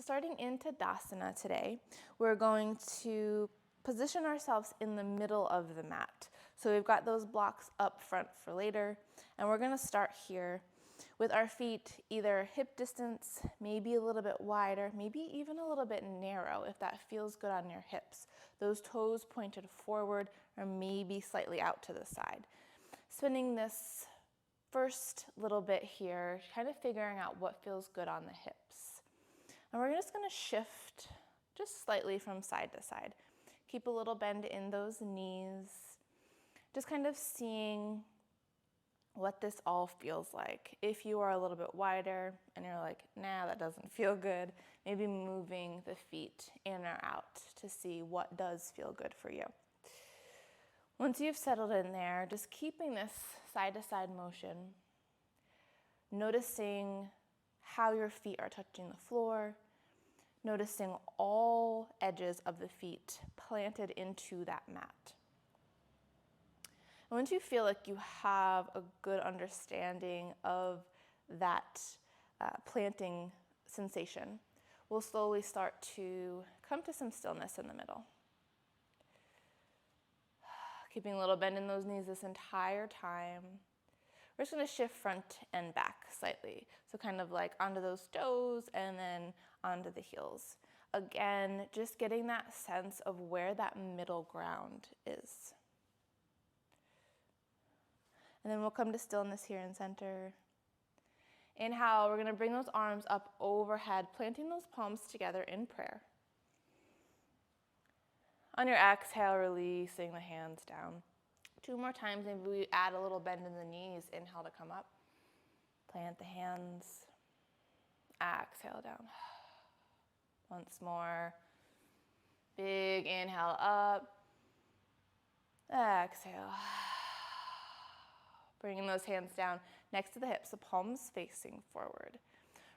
starting into Tadasana today, we're going to position ourselves in the middle of the mat. So we've got those blocks up front for later, and we're going to start here with our feet either hip distance, maybe a little bit wider, maybe even a little bit narrow if that feels good on your hips. Those toes pointed forward or maybe slightly out to the side. Spending this first little bit here, kind of figuring out what feels good on the hips. And we're just going to shift just slightly from side to side. Keep a little bend in those knees. Just kind of seeing what this all feels like. If you are a little bit wider and you're like, nah, that doesn't feel good, maybe moving the feet in or out to see what does feel good for you. Once you've settled in there, just keeping this side-to-side motion, noticing how your feet are touching the floor, noticing all edges of the feet planted into that mat. And once you feel like you have a good understanding of that planting sensation, we'll slowly start to come to some stillness in the middle. Keeping a little bend in those knees this entire time. We're just going to shift front and back slightly. So kind of like onto those toes and then onto the heels. Again, just getting that sense of where that middle ground is. And then we'll come to stillness here in center. Inhale, we're going to bring those arms up overhead, planting those palms together in prayer. On your exhale, releasing the hands down. 2 more times, maybe we add a little bend in the knees. Inhale to come up. Plant the hands. Exhale down. Once more. Big inhale up. Exhale. Bringing those hands down next to the hips, the palms facing forward.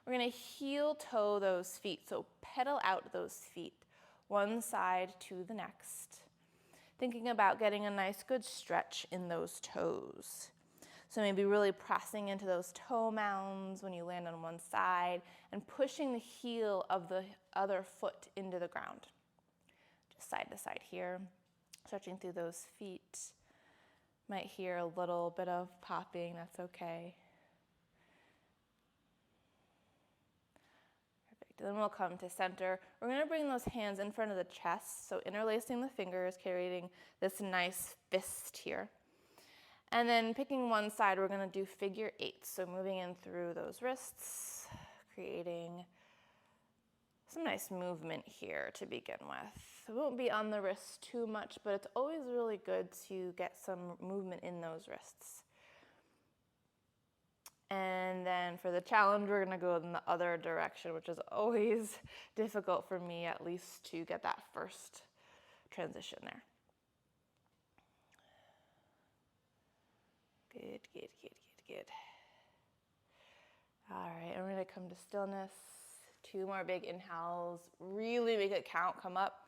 We're going to heel toe those feet, so pedal out those feet, one side to the next. Thinking about getting a nice good stretch in those toes. So maybe really pressing into those toe mounds when you land on one side and pushing the heel of the other foot into the ground. Just side to side here, stretching through those feet. Might hear a little bit of popping, that's okay. Perfect. Then we'll come to center. We're going to bring those hands in front of the chest, so interlacing the fingers, creating this nice fist here. And then picking one side, we're going to do figure 8. So moving in through those wrists, creating some nice movement here to begin with. It won't be on the wrists too much, but it's always really good to get some movement in those wrists. And then for the challenge, we're going to go in the other direction, which is always difficult for me, at least, to get that first transition there. Good, good, good, good, good. All right, and we're going to come to stillness. 2 more big inhales. Really make it count. Come up.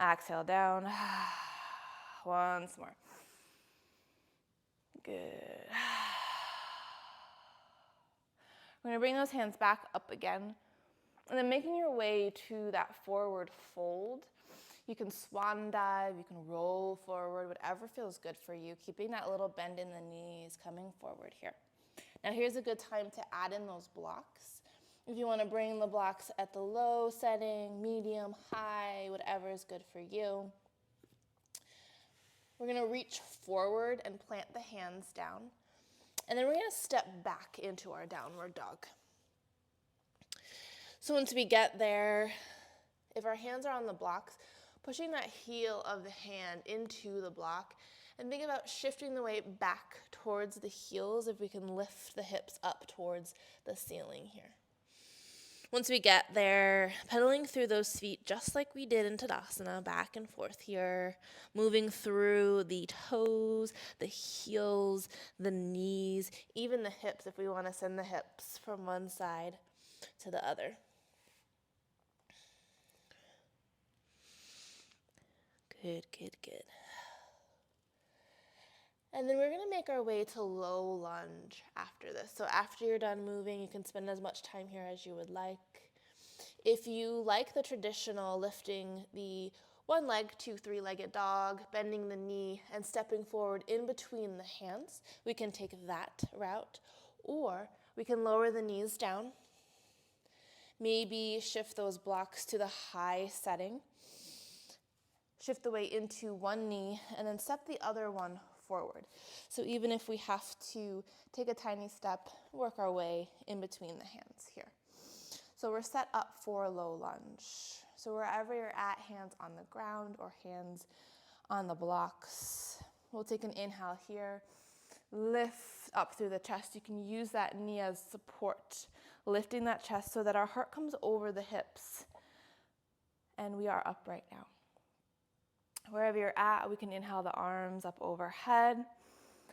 Exhale down. Once more. Good. We're going to bring those hands back up again. And then making your way to that forward fold. You can swan dive, you can roll forward, whatever feels good for you. Keeping that little bend in the knees, coming forward here. Now here's a good time to add in those blocks. If you want to bring the blocks at the low setting, medium, high, whatever is good for you. We're going to reach forward and plant the hands down. And then we're going to step back into our downward dog. So once we get there, if our hands are on the blocks, pushing that heel of the hand into the block and think about shifting the weight back towards the heels if we can lift the hips up towards the ceiling here. Once we get there, pedaling through those feet just like we did in Tadasana, back and forth here, moving through the toes, the heels, the knees, even the hips if we want to send the hips from one side to the other. Good, good, good. And then we're going to make our way to low lunge after this. So after you're done moving, you can spend as much time here as you would like. If you like the traditional lifting the one leg to three-legged dog, bending the knee and stepping forward in between the hands, we can take that route. Or we can lower the knees down, maybe shift those blocks to the high setting, shift the weight into one knee, and then step the other one forward. So even if we have to take a tiny step, work our way in between the hands here. So we're set up for a low lunge. So wherever you're at, hands on the ground or hands on the blocks. We'll take an inhale here. Lift up through the chest. You can use that knee as support, lifting that chest so that our heart comes over the hips. And we are upright now. Wherever you're at, we can inhale the arms up overhead.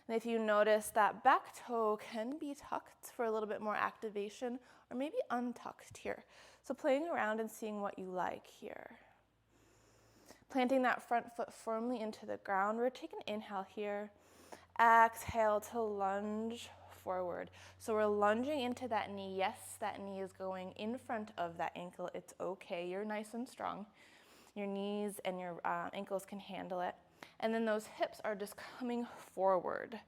And if you notice, that back toe can be tucked for a little bit more activation, or maybe untucked here. So playing around and seeing what you like here. Planting that front foot firmly into the ground. We're taking an inhale here. Exhale to lunge forward. So we're lunging into that knee. Yes, that knee is going in front of that ankle. It's okay. You're nice and strong. Your knees and your ankles can handle it. And then those hips are just coming forward.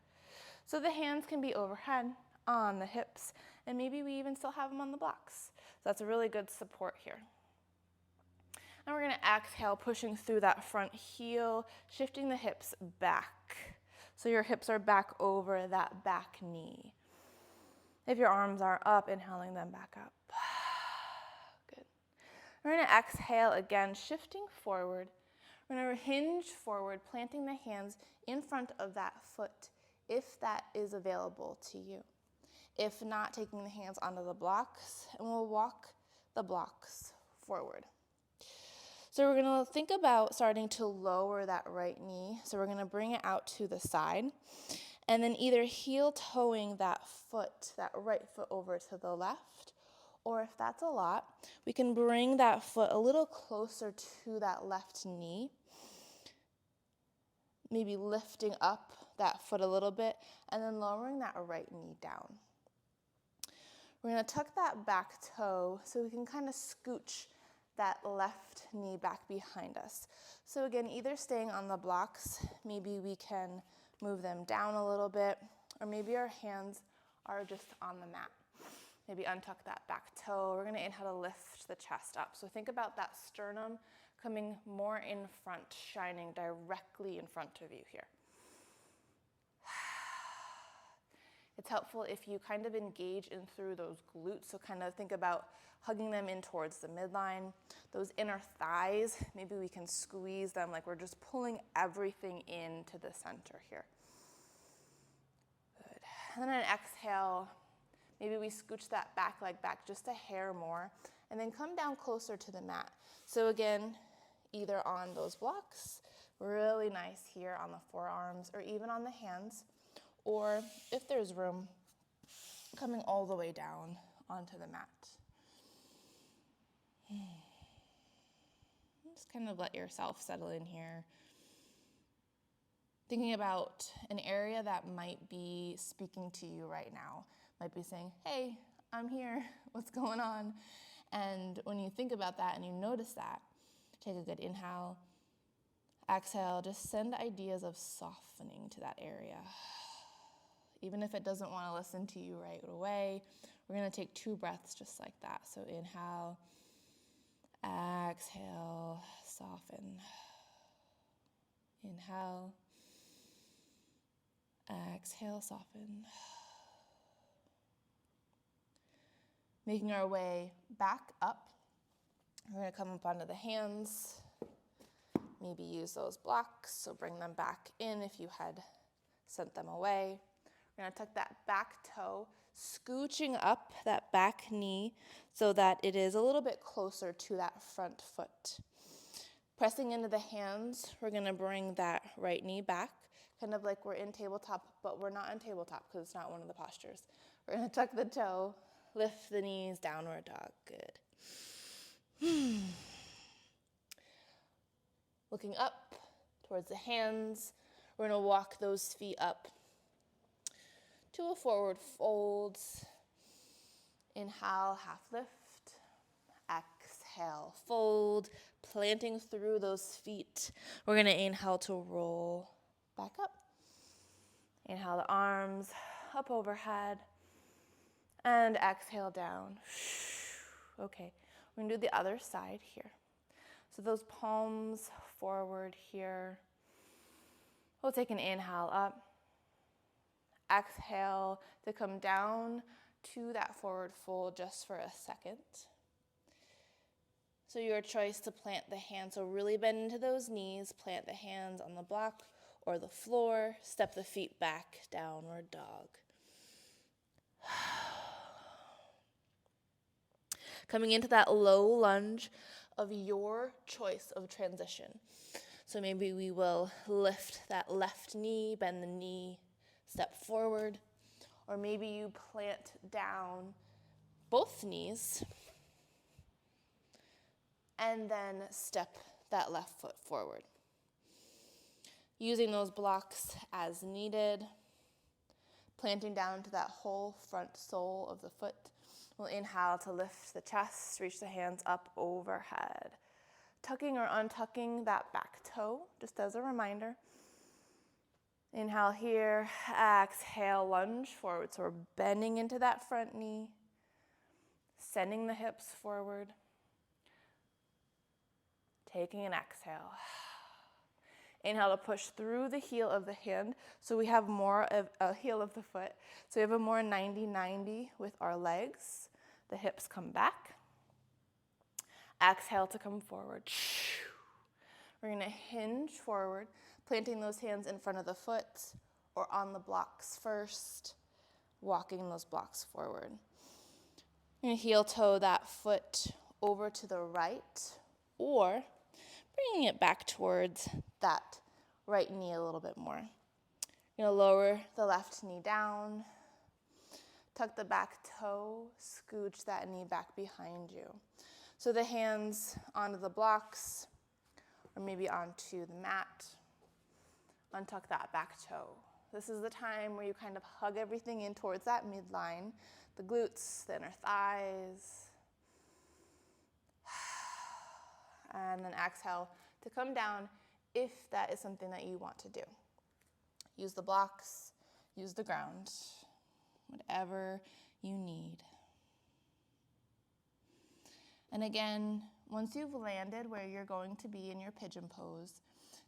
So the hands can be overhead on the hips, and maybe we even still have them on the blocks. So that's a really good support here. And we're gonna exhale, pushing through that front heel, shifting the hips back. So your hips are back over that back knee. If your arms are up, inhaling them back up. Good. We're gonna exhale again, shifting forward. We're gonna hinge forward, planting the hands in front of that foot, if that is available to you. If not, taking the hands onto the blocks, and we'll walk the blocks forward. So we're gonna think about starting to lower that right knee. So we're gonna bring it out to the side, and then either heel toeing that foot, that right foot over to the left, or if that's a lot, we can bring that foot a little closer to that left knee, maybe lifting up that foot a little bit, and then lowering that right knee down. We're gonna tuck that back toe so we can kind of scooch that left knee back behind us. So again, either staying on the blocks, maybe we can move them down a little bit, or maybe our hands are just on the mat. Maybe untuck that back toe. We're gonna inhale to lift the chest up. So think about that sternum coming more in front, shining directly in front of you here. It's helpful if you kind of engage in through those glutes, so kind of think about hugging them in towards the midline. Those inner thighs, maybe we can squeeze them like we're just pulling everything into the center here. Good. And then an exhale, maybe we scooch that back leg back just a hair more, and then come down closer to the mat. So again, either on those blocks, really nice here on the forearms, or even on the hands, or if there's room, coming all the way down onto the mat. Just kind of let yourself settle in here. Thinking about an area that might be speaking to you right now. Might be saying, hey, I'm here, what's going on? And when you think about that and you notice that, take a good inhale, exhale, just send ideas of softening to that area. Even if it doesn't want to listen to you right away, we're going to take 2 breaths just like that. So inhale, exhale, soften. Inhale, exhale, soften. Making our way back up. We're going to come up onto the hands. Maybe use those blocks, so bring them back in if you had sent them away. We're going to tuck that back toe, scooching up that back knee so that it is a little bit closer to that front foot. Pressing into the hands, we're going to bring that right knee back, kind of like we're in tabletop, but we're not in tabletop because it's not one of the postures. We're going to tuck the toe, lift the knees, downward dog. Good. Looking up towards the hands, we're going to walk those feet up to a forward fold. Inhale, half lift. exhale, fold, planting through those feet. We're going to inhale to roll back up. Inhale the arms up overhead. And exhale down. Okay, we're going to do the other side here. So those palms forward here. We'll take an inhale up. Exhale to come down to that forward fold just for a second. So your choice to plant the hands, so really bend into those knees, plant the hands on the block or the floor, step the feet back, downward dog. Coming into that low lunge of your choice of transition. So maybe we will lift that left knee, bend the knee, step forward, or maybe you plant down both knees and then step that left foot forward. Using those blocks as needed, planting down to that whole front sole of the foot. We'll inhale to lift the chest, reach the hands up overhead. Tucking or untucking that back toe, just as a reminder. Inhale here, exhale, lunge forward. So we're bending into that front knee, sending the hips forward. Taking an exhale. Inhale to push through the heel of the hand. So we have more of a heel of the foot. So we have a more 90-90 with our legs. The hips come back. Exhale to come forward. We're going to hinge forward, planting those hands in front of the foot or on the blocks first, walking those blocks forward. You're going to heel toe that foot over to the right or bringing it back towards that right knee a little bit more. You're going to lower the left knee down, tuck the back toe, scooch that knee back behind you. So the hands onto the blocks or maybe onto the mat. Untuck that back toe. This is the time where you kind of hug everything in towards that midline, the glutes, the inner thighs. And then exhale to come down if that is something that you want to do. Use the blocks, use the ground, whatever you need. And again, once you've landed where you're going to be in your pigeon pose,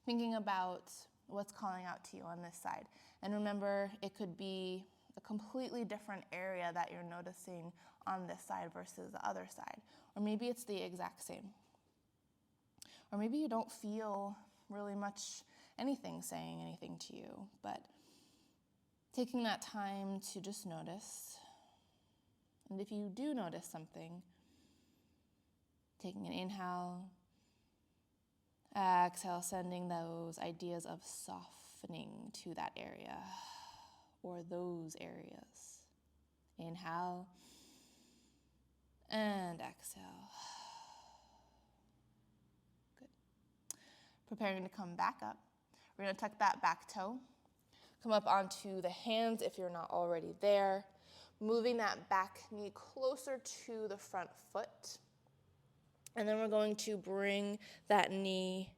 thinking about what's calling out to you on this side. And remember, it could be a completely different area that you're noticing on this side versus the other side. Or maybe it's the exact same. Or maybe you don't feel really much anything saying anything to you, but taking that time to just notice. And if you do notice something, taking an inhale, exhale, sending those ideas of softening to that area or those areas. Inhale and exhale. Good. Preparing to come back up. We're going to tuck that back toe. Come up onto the hands if you're not already there. Moving that back knee closer to the front foot. And then we're going to bring that knee,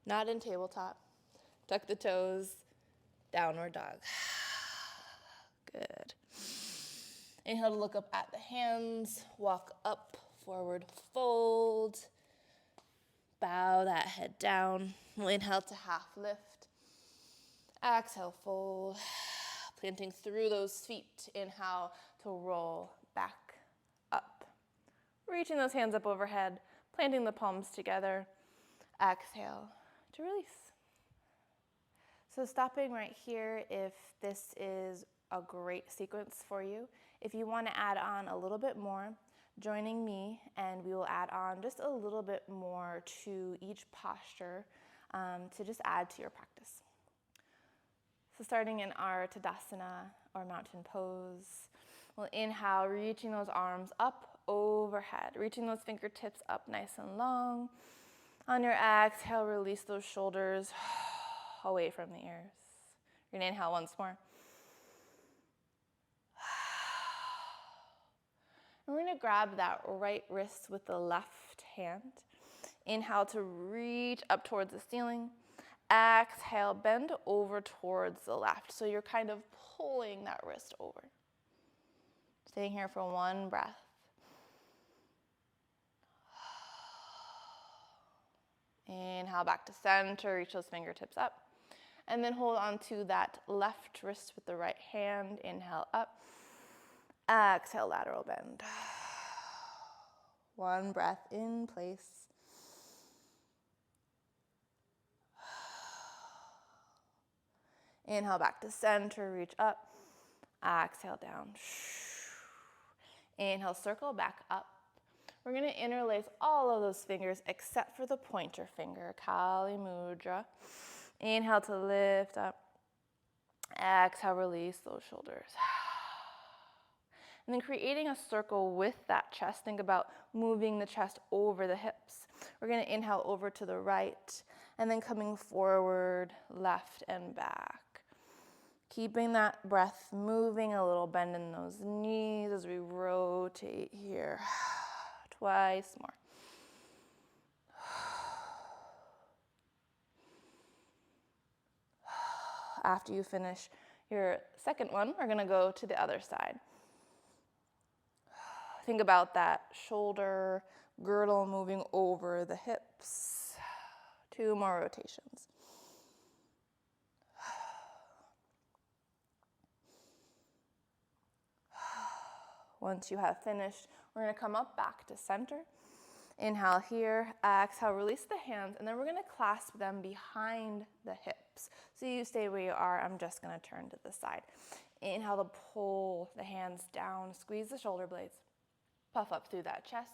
not in tabletop, tuck the toes, downward dog. Good. Inhale to look up at the hands, walk up, forward fold, bow that head down. We'll inhale to half lift, exhale fold, planting through those feet. Inhale to roll back up. Reaching those hands up overhead, planting the palms together. Exhale to release. So stopping right here if this is a great sequence for you. If you want to add on a little bit more, joining me and we will add on just a little bit more to each posture to just add to your practice. So starting in our Tadasana or mountain pose, we'll inhale, reaching those arms up overhead, reaching those fingertips up nice and long. On your exhale, release those shoulders away from the ears. You're going to inhale once more. And we're going to grab that right wrist with the left hand. Inhale to reach up towards the ceiling. Exhale, bend over towards the left. So you're kind of pulling that wrist over. Staying here for one breath. Inhale back to center, reach those fingertips up. And then hold on to that left wrist with the right hand. Inhale up. Exhale, lateral bend. One breath in place. Inhale back to center, reach up. Exhale down. Inhale, circle back up. We're going to interlace all of those fingers except for the pointer finger, Kali Mudra. Inhale to lift up. Exhale, release those shoulders. And then creating a circle with that chest. Think about moving the chest over the hips. We're going to inhale over to the right and then coming forward, left and back. Keeping that breath moving, a little bend in those knees as we rotate here. Twice more. After you finish your second one, we're going to go to the other side. Think about that shoulder girdle moving over the hips. 2 more rotations. Once you have finished, we're going to come up back to center. Inhale here, exhale, release the hands, and then we're going to clasp them behind the hips. So you stay where you are, I'm just going to turn to the side. Inhale to pull the hands down, squeeze the shoulder blades, puff up through that chest.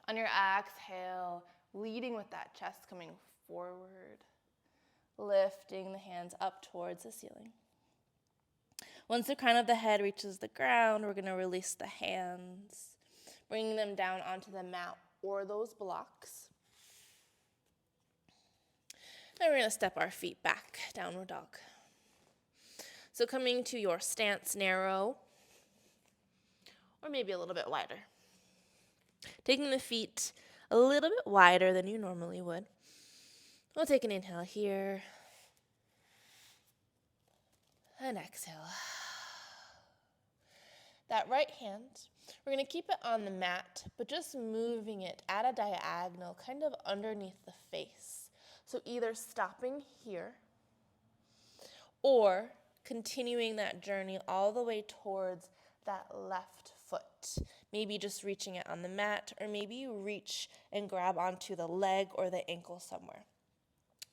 On your exhale, leading with that chest coming forward, lifting the hands up towards the ceiling. Once the crown of the head reaches the ground, we're going to release the hands, bringing them down onto the mat or those blocks. Then we're going to step our feet back, downward dog. So coming to your stance narrow, or maybe a little bit wider. Taking the feet a little bit wider than you normally would. We'll take an inhale here, and exhale. That right hand, we're going to keep it on the mat, but just moving it at a diagonal, kind of underneath the face. So either stopping here, or continuing that journey all the way towards that left foot. Maybe just reaching it on the mat, or maybe you reach and grab onto the leg or the ankle somewhere.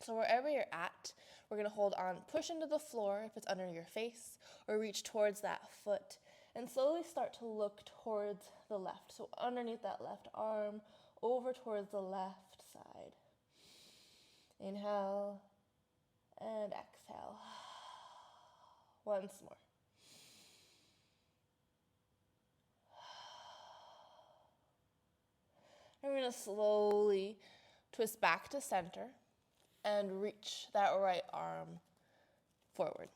So wherever you're at, we're going to hold on, push into the floor if it's under your face, or reach towards that foot. And slowly start to look towards the left. So underneath that left arm, over towards the left side. Inhale and exhale. Once more. And we're going to slowly twist back to center and reach that right arm forward.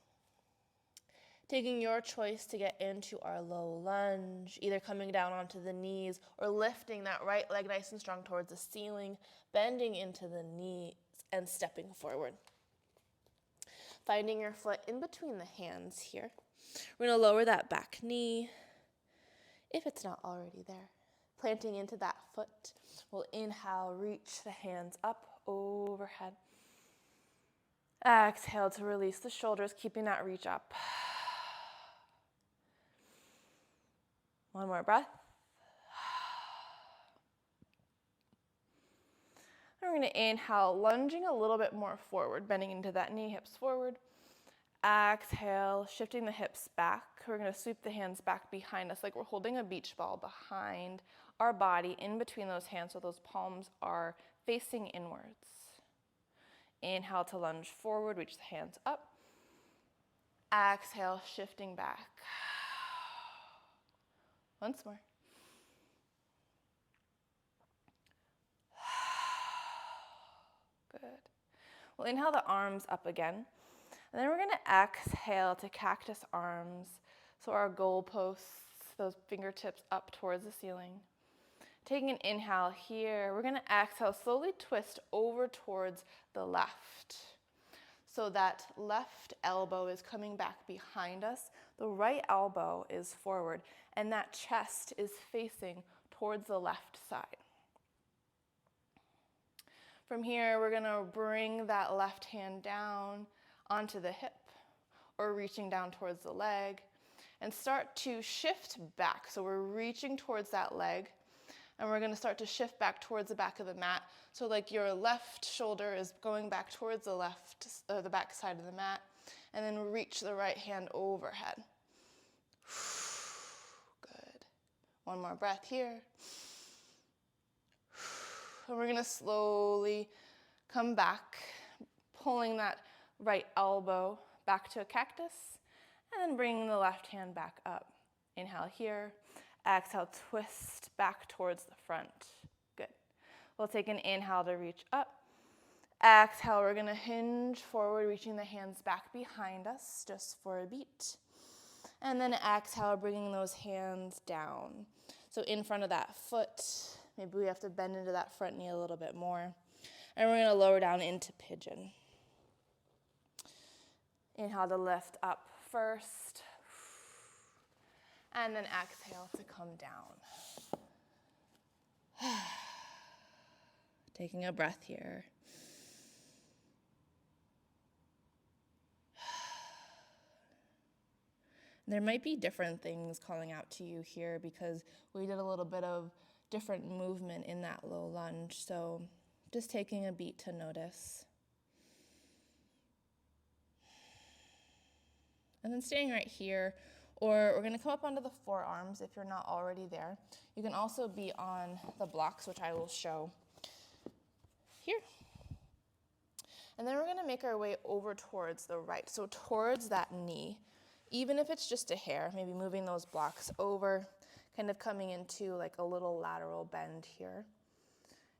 Taking your choice to get into our low lunge, either coming down onto the knees or lifting that right leg nice and strong towards the ceiling, bending into the knees and stepping forward. Finding your foot in between the hands here. We're going to lower that back knee if it's not already there. Planting into that foot. We'll inhale, reach the hands up overhead. Exhale to release the shoulders, keeping that reach up. One more breath. And we're going to inhale, lunging a little bit more forward, bending into that knee, hips forward. Exhale, shifting the hips back. We're going to sweep the hands back behind us like we're holding a beach ball behind our body, in between those hands, so those palms are facing inwards. Inhale to lunge forward, reach the hands up. Exhale, shifting back. Once more. Good. We'll inhale the arms up again. And then we're going to exhale to cactus arms. So our goalposts, those fingertips up towards the ceiling. Taking an inhale here, we're gonna exhale, slowly twist over towards the left. So that left elbow is coming back behind us, the right elbow is forward, and that chest is facing towards the left side. From here, we're gonna bring that left hand down onto the hip or reaching down towards the leg and start to shift back. So we're reaching towards that leg and we're gonna start to shift back towards the back of the mat. So like your left shoulder is going back towards the back side of the mat, and then reach the right hand overhead. Good. One more breath here. And we're gonna slowly come back, pulling that right elbow back to a cactus, and then bringing the left hand back up. Inhale here. Exhale, twist back towards the front. Good. We'll take an inhale to reach up. Exhale, we're gonna hinge forward, reaching the hands back behind us just for a beat. And then exhale, bringing those hands down. So in front of that foot, maybe we have to bend into that front knee a little bit more. And we're gonna lower down into pigeon. Inhale to lift up first. And then exhale to come down. Taking a breath here. There might be different things calling out to you here because we did a little bit of different movement in that low lunge. So just taking a beat to notice. And then staying right here. Or we're gonna come up onto the forearms if you're not already there. You can also be on the blocks, which I will show here. And then we're gonna make our way over towards the right, so towards that knee. Even if it's just a hair, maybe moving those blocks over, kind of coming into like a little lateral bend here.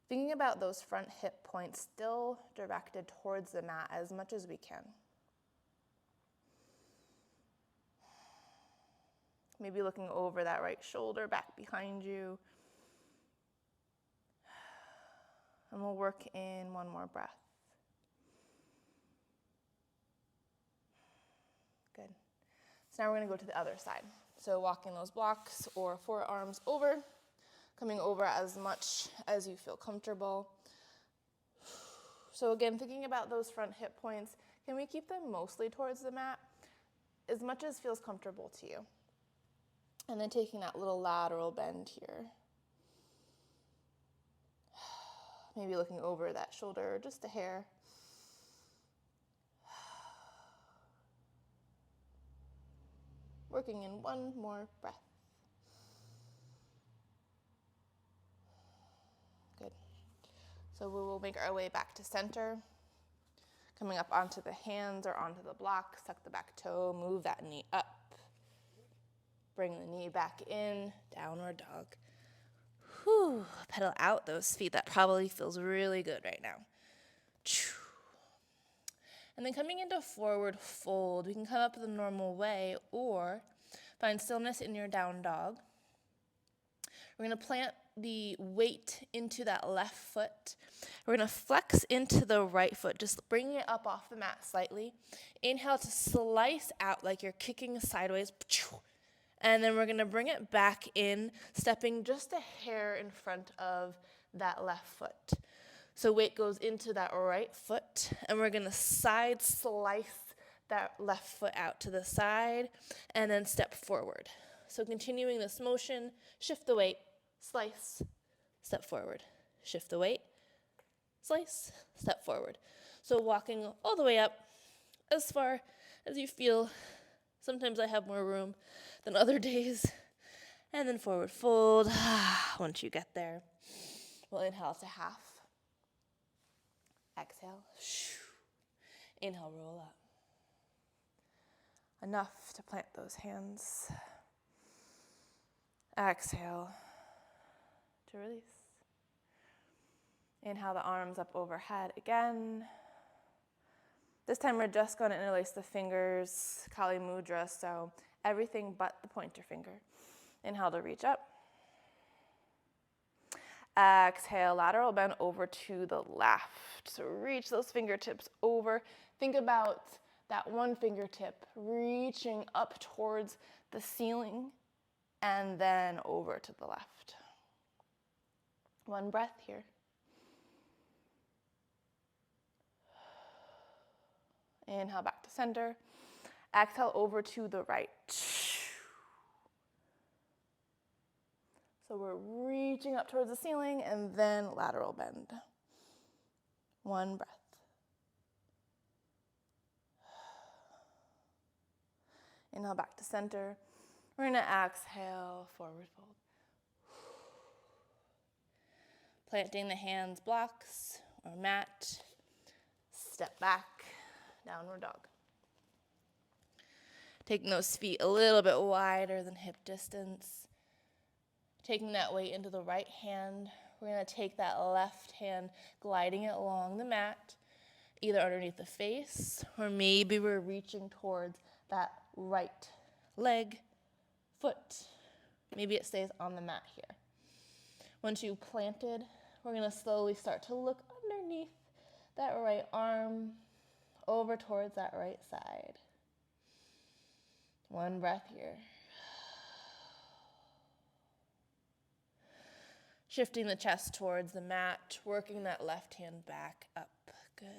Thinking about those front hip points still directed towards the mat as much as we can. Maybe looking over that right shoulder back behind you. And we'll work in one more breath. Good. So now we're gonna go to the other side. So walking those blocks or forearms over, coming over as much as you feel comfortable. So again, thinking about those front hip points, can we keep them mostly towards the mat? As much as feels comfortable to you. And then taking that little lateral bend here. Maybe looking over that shoulder just a hair. Working in one more breath. Good. So we will make our way back to center. Coming up onto the hands or onto the block, suck the back toe, move that knee up. Bring the knee back in, downward dog. Whew, pedal out those feet. That probably feels really good right now. And then coming into forward fold, we can come up the normal way or find stillness in your down dog. We're gonna plant the weight into that left foot. We're gonna flex into the right foot, just bringing it up off the mat slightly. Inhale to slice out like you're kicking sideways. And then we're gonna bring it back in, stepping just a hair in front of that left foot. So weight goes into that right foot, and we're gonna side slice that left foot out to the side, and then step forward. So continuing this motion, shift the weight, slice, step forward. Shift the weight, slice, step forward. So walking all the way up as far as you feel. Sometimes I have more room than other days. And then forward fold. Once you get there, we'll inhale to half. Exhale. Inhale, roll up. Enough to plant those hands. Exhale to release. Inhale the arms up overhead again. This time we're just going to interlace the fingers, Kali Mudra, so everything but the pointer finger. Inhale to reach up. Exhale, lateral bend over to the left. So reach those fingertips over. Think about that one fingertip reaching up towards the ceiling and then over to the left. One breath here. Inhale back to center. Exhale over to the right. So we're reaching up towards the ceiling and then lateral bend. One breath. Inhale back to center. We're gonna exhale, forward fold. Planting the hands, blocks or mat. Step back, downward dog. Taking those feet a little bit wider than hip distance. Taking that weight into the right hand. We're going to take that left hand, gliding it along the mat, either underneath the face, or maybe we're reaching towards that right leg, foot. Maybe it stays on the mat here. Once you've planted, we're going to slowly start to look underneath that right arm, over towards that right side. One breath here. Shifting the chest towards the mat, working that left hand back up. Good.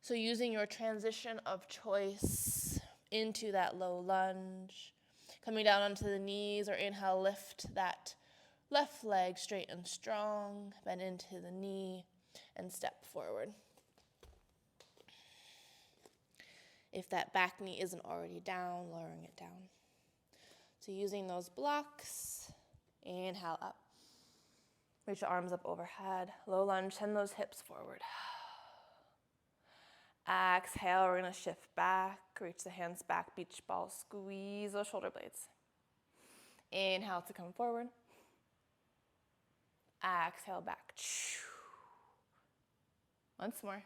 So using your transition of choice into that low lunge, coming down onto the knees, or inhale, lift that left leg straight and strong, bend into the knee, and step forward. If that back knee isn't already down, lowering it down. So using those blocks, inhale up. Reach the arms up overhead. Low lunge, send those hips forward. Exhale, we're gonna shift back. Reach the hands back, beach ball, squeeze those shoulder blades. Inhale to come forward. Exhale back. Once more.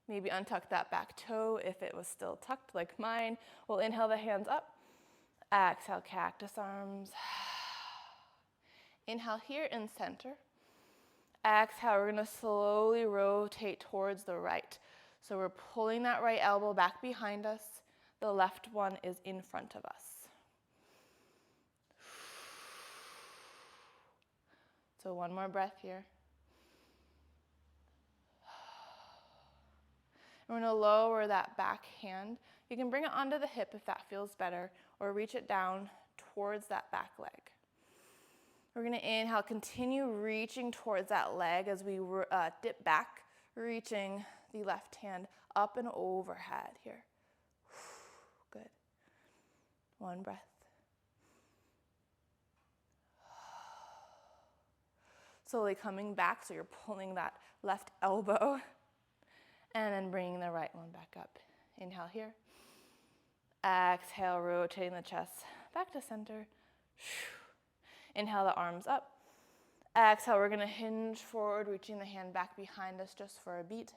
Maybe untuck that back toe if it was still tucked like mine. We'll inhale the hands up. Exhale, cactus arms. Inhale here in center. Exhale, we're gonna slowly rotate towards the right. So we're pulling that right elbow back behind us. The left one is in front of us. So one more breath here. We're going to lower that back hand. You can bring it onto the hip if that feels better, or reach it down towards that back leg. We're going to inhale, continue reaching towards that leg as we dip back, reaching the left hand up and overhead here. Good. One breath. Slowly coming back, so you're pulling that left elbow. And then bringing the right one back up. Inhale here. Exhale, rotating the chest back to center. Inhale the arms up. Exhale, we're gonna hinge forward, reaching the hand back behind us just for a beat.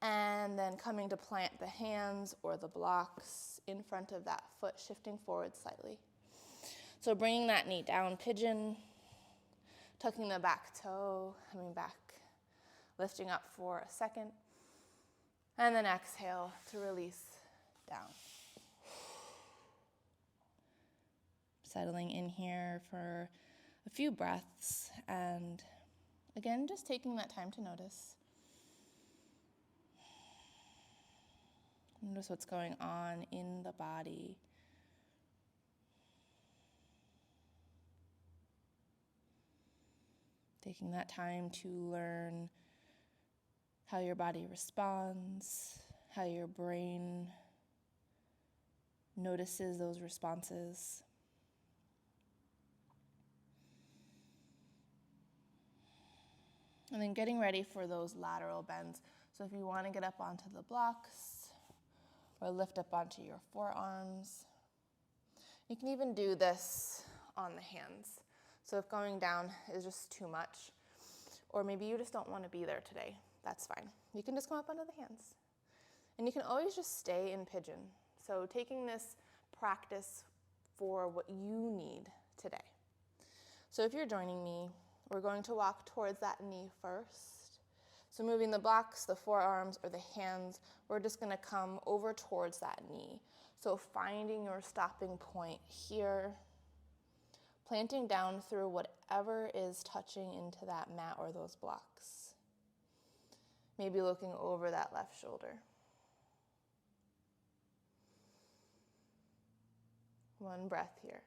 And then coming to plant the hands or the blocks in front of that foot, shifting forward slightly. So bringing that knee down, pigeon, tucking the back toe, coming back. Lifting up for a second, and then exhale to release down. Settling in here for a few breaths, and again, just taking that time to notice. Notice what's going on in the body. Taking that time to learn how your body responds, how your brain notices those responses. And then getting ready for those lateral bends. So if you want to get up onto the blocks or lift up onto your forearms, you can even do this on the hands. So if going down is just too much, or maybe you just don't want to be there today, that's fine. You can just come up onto the hands. And you can always just stay in pigeon. So taking this practice for what you need today. So if you're joining me, we're going to walk towards that knee first. So moving the blocks, the forearms, or the hands, we're just going to come over towards that knee. So finding your stopping point here, planting down through whatever is touching into that mat or those blocks. Maybe looking over that left shoulder. One breath here.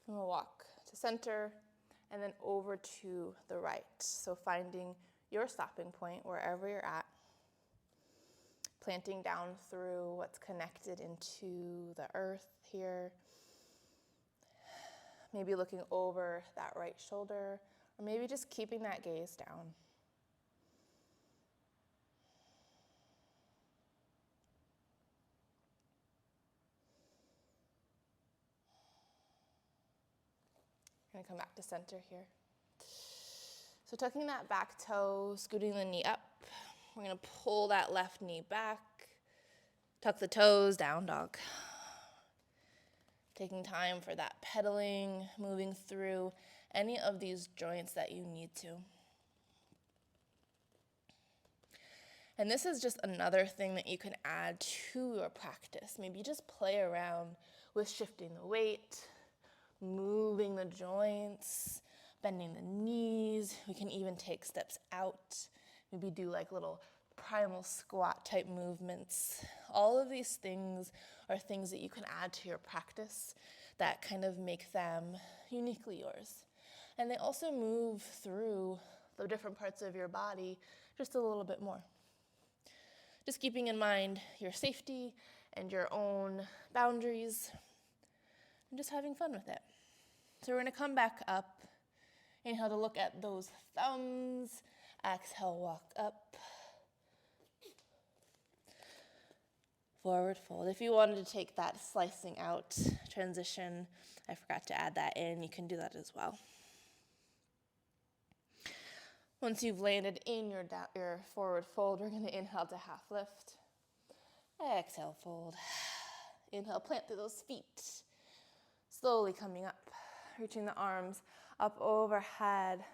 And we'll walk to center and then over to the right. So finding your stopping point wherever you're at, planting down through what's connected into the earth here. Maybe looking over that right shoulder, or maybe just keeping that gaze down. We're gonna come back to center here. So tucking that back toe, scooting the knee up. We're gonna pull that left knee back, tuck the toes, down dog. Taking time for that pedaling, moving through any of these joints that you need to. And this is just another thing that you can add to your practice. Maybe just play around with shifting the weight, moving the joints, bending the knees. We can even take steps out. Maybe do like little primal squat type movements. All of these things are things that you can add to your practice that kind of make them uniquely yours. And they also move through the different parts of your body just a little bit more. Just keeping in mind your safety and your own boundaries and just having fun with it. So we're gonna come back up. Inhale to look at those thumbs. Exhale, walk up. Forward fold. If you wanted to take that slicing out transition, I forgot to add that in, you can do that as well. Once you've landed in your forward fold, we're gonna inhale to half lift. Exhale, fold. Inhale, plant through those feet. Slowly coming up, reaching the arms up overhead,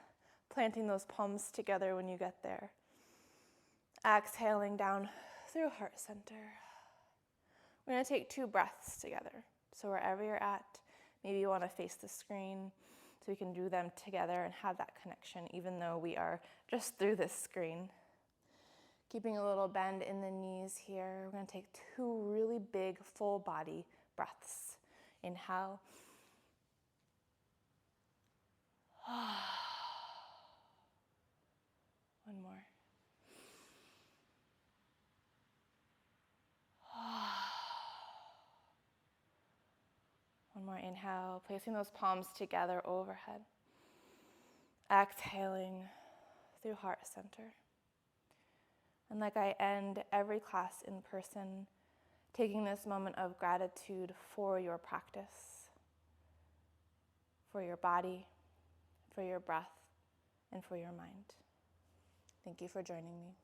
planting those palms together when you get there. Exhaling down through heart center. We're gonna take 2 breaths together. So wherever you're at, maybe you wanna face the screen so we can do them together and have that connection even though we are just through this screen. Keeping a little bend in the knees here. We're gonna take 2 really big full body breaths. Inhale. One more. One more inhale, placing those palms together overhead. Exhaling through heart center. And like I end every class in person, taking this moment of gratitude for your practice, for your body, for your breath, and for your mind. Thank you for joining me.